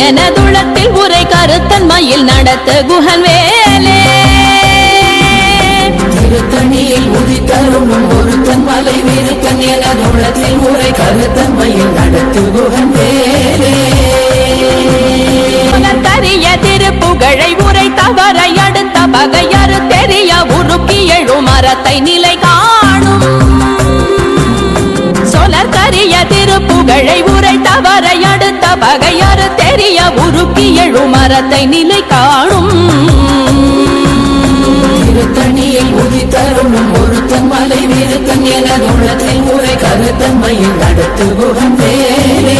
எனதுளத்தில் உரை கருத்தன்மையில் நடத்த குஹன் வேலே திருத்தணியில் உதித்தரும் ஒருத்தன் மலை விருத்தன் எனதுளத்தில் உரை கருத்தன்மையில் நடத்து குஹன் வேலே கரிய திருப்புகழை உரை தவறை அடுத்த பகையறு தெரிய உருக்கி எழும் மரத்தை நிலை காணும் சொலர் கரிய திருப்புகழை உரை தவறை அடுத்த பகையறு தெரிய உருக்கி எழும் மரத்தை நிலை காணும் திருத்தணியில் உதித்தரும் ஒருத்தன் மலை விருத்தன் எனதுளத்தில் உரை கருத்தன்மையில் நடத்து குஹன் வேலே